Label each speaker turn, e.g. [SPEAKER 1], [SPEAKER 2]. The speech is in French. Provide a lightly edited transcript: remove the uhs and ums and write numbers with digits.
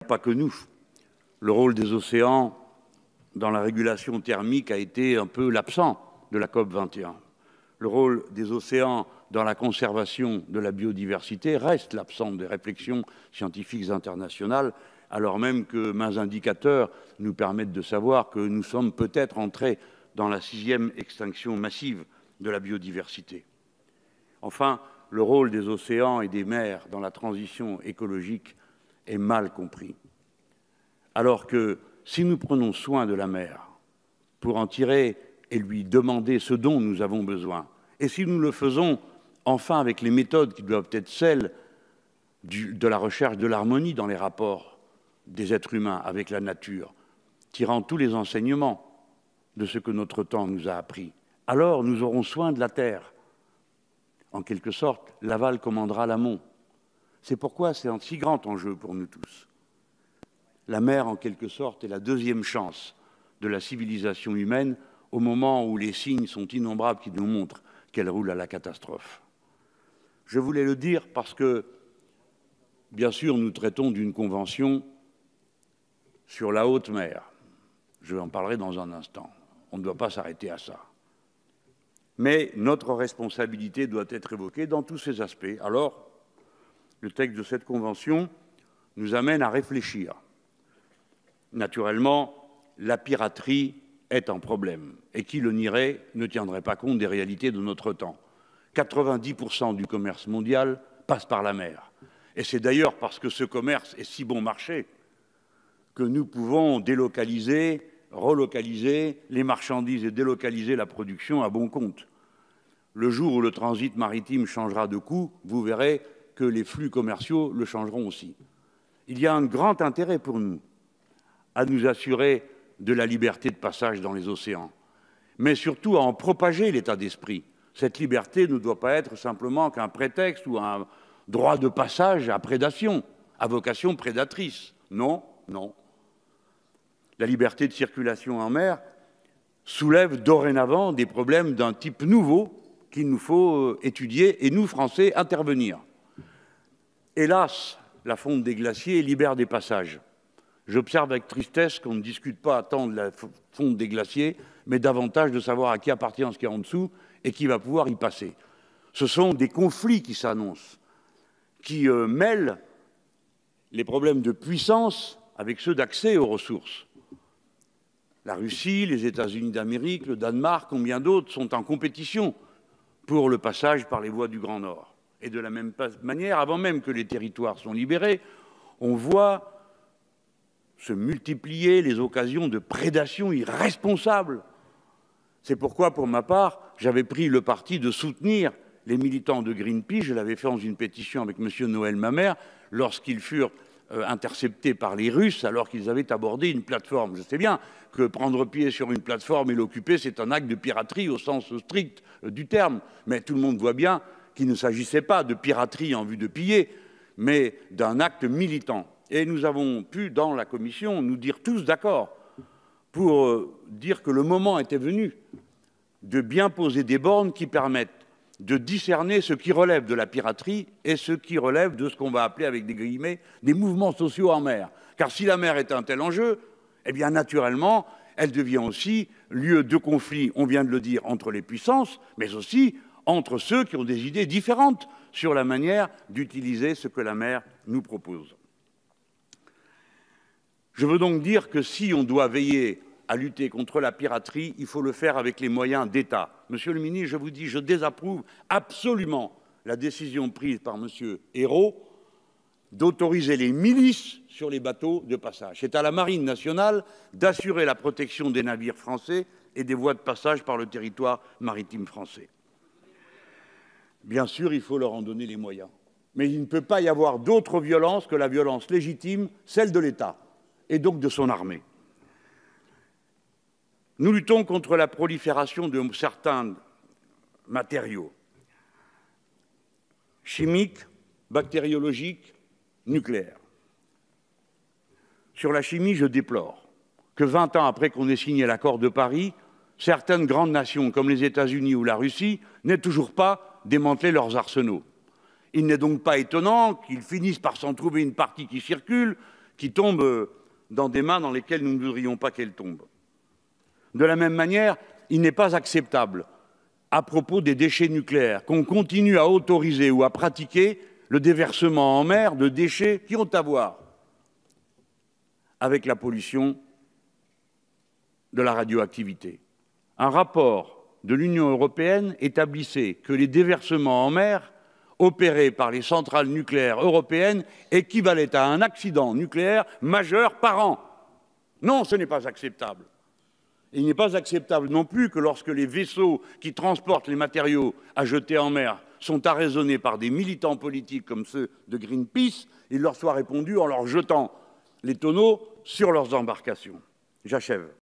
[SPEAKER 1] Pas que nous. Le rôle des océans dans la régulation thermique a été un peu l'absent de la COP 21. Le rôle des océans dans la conservation de la biodiversité reste l'absent des réflexions scientifiques internationales, alors même que maints indicateurs nous permettent de savoir que nous sommes peut-être entrés dans la 6e extinction massive de la biodiversité. Enfin, le rôle des océans et des mers dans la transition écologique est mal compris. Alors que si nous prenons soin de la mer pour en tirer et lui demander ce dont nous avons besoin, et si nous le faisons enfin avec les méthodes qui doivent être celles de la recherche de l'harmonie dans les rapports des êtres humains avec la nature, tirant tous les enseignements de ce que notre temps nous a appris, alors nous aurons soin de la terre. En quelque sorte, l'aval commandera l'amont. C'est pourquoi c'est un si grand enjeu pour nous tous. La mer, en quelque sorte, est la 2e chance de la civilisation humaine au moment où les signes sont innombrables qui nous montrent qu'elle roule à la catastrophe. Je voulais le dire parce que, bien sûr, nous traitons d'une convention sur la haute mer. Je en parlerai dans un instant. On ne doit pas s'arrêter à ça. Mais notre responsabilité doit être évoquée dans tous ces aspects. Alors, le texte de cette convention nous amène à réfléchir. Naturellement, la piraterie est un problème. Et qui le nierait ne tiendrait pas compte des réalités de notre temps. 90% du commerce mondial passe par la mer. Et c'est d'ailleurs parce que ce commerce est si bon marché que nous pouvons délocaliser, relocaliser les marchandises et délocaliser la production à bon compte. Le jour où le transit maritime changera de coût, vous verrez que les flux commerciaux le changeront aussi. Il y a un grand intérêt pour nous à nous assurer de la liberté de passage dans les océans, mais surtout à en propager l'état d'esprit. Cette liberté ne doit pas être simplement qu'un prétexte ou un droit de passage à prédation, à vocation prédatrice. Non, non. La liberté de circulation en mer soulève dorénavant des problèmes d'un type nouveau qu'il nous faut étudier et nous, Français, intervenir. Hélas, la fonte des glaciers libère des passages. J'observe avec tristesse qu'on ne discute pas tant de la fonte des glaciers, mais davantage de savoir à qui appartient ce qu'il y a en dessous et qui va pouvoir y passer. Ce sont des conflits qui s'annoncent, qui mêlent les problèmes de puissance avec ceux d'accès aux ressources. La Russie, les États-Unis d'Amérique, le Danemark, combien d'autres sont en compétition pour le passage par les voies du Grand Nord. Et de la même manière, avant même que les territoires soient libérés, on voit se multiplier les occasions de prédation irresponsable. C'est pourquoi, pour ma part, j'avais pris le parti de soutenir les militants de Greenpeace. Je l'avais fait dans une pétition avec M. Noël Mamère lorsqu'ils furent interceptés par les Russes alors qu'ils avaient abordé une plateforme. Je sais bien que prendre pied sur une plateforme et l'occuper, c'est un acte de piraterie au sens strict du terme. Mais tout le monde voit bien qu'il ne s'agissait pas de piraterie en vue de piller, mais d'un acte militant. Et nous avons pu, dans la commission, nous dire tous d'accord pour dire que le moment était venu de bien poser des bornes qui permettent de discerner ce qui relève de la piraterie et ce qui relève de ce qu'on va appeler, avec des guillemets, des mouvements sociaux en mer. Car si la mer est un tel enjeu, eh bien, naturellement, elle devient aussi lieu de conflit, on vient de le dire, entre les puissances, mais aussi entre ceux qui ont des idées différentes sur la manière d'utiliser ce que la mer nous propose. Je veux donc dire que si on doit veiller à lutter contre la piraterie, il faut le faire avec les moyens d'État. Monsieur le ministre, je vous dis, je désapprouve absolument la décision prise par M. Ayrault d'autoriser les milices sur les bateaux de passage. C'est à la Marine nationale d'assurer la protection des navires français et des voies de passage par le territoire maritime français. Bien sûr, il faut leur en donner les moyens. Mais il ne peut pas y avoir d'autre violence que la violence légitime, celle de l'État, et donc de son armée. Nous luttons contre la prolifération de certains matériaux chimiques, bactériologiques, nucléaires. Sur la chimie, je déplore que 20 ans après qu'on ait signé l'accord de Paris, certaines grandes nations, comme les États-Unis ou la Russie, n'aient toujours pas démantelé leurs arsenaux. Il n'est donc pas étonnant qu'ils finissent par s'en trouver une partie qui circule, qui tombe dans des mains dans lesquelles nous ne voudrions pas qu'elle tombe. De la même manière, il n'est pas acceptable, à propos des déchets nucléaires, qu'on continue à autoriser ou à pratiquer le déversement en mer de déchets qui ont à voir avec la pollution de la radioactivité. Un rapport de l'Union européenne établissait que les déversements en mer opérés par les centrales nucléaires européennes équivalaient à un accident nucléaire majeur par an. Non, ce n'est pas acceptable. Et il n'est pas acceptable non plus que lorsque les vaisseaux qui transportent les matériaux à jeter en mer sont arraisonnés par des militants politiques comme ceux de Greenpeace, il leur soit répondu en leur jetant les tonneaux sur leurs embarcations. J'achève.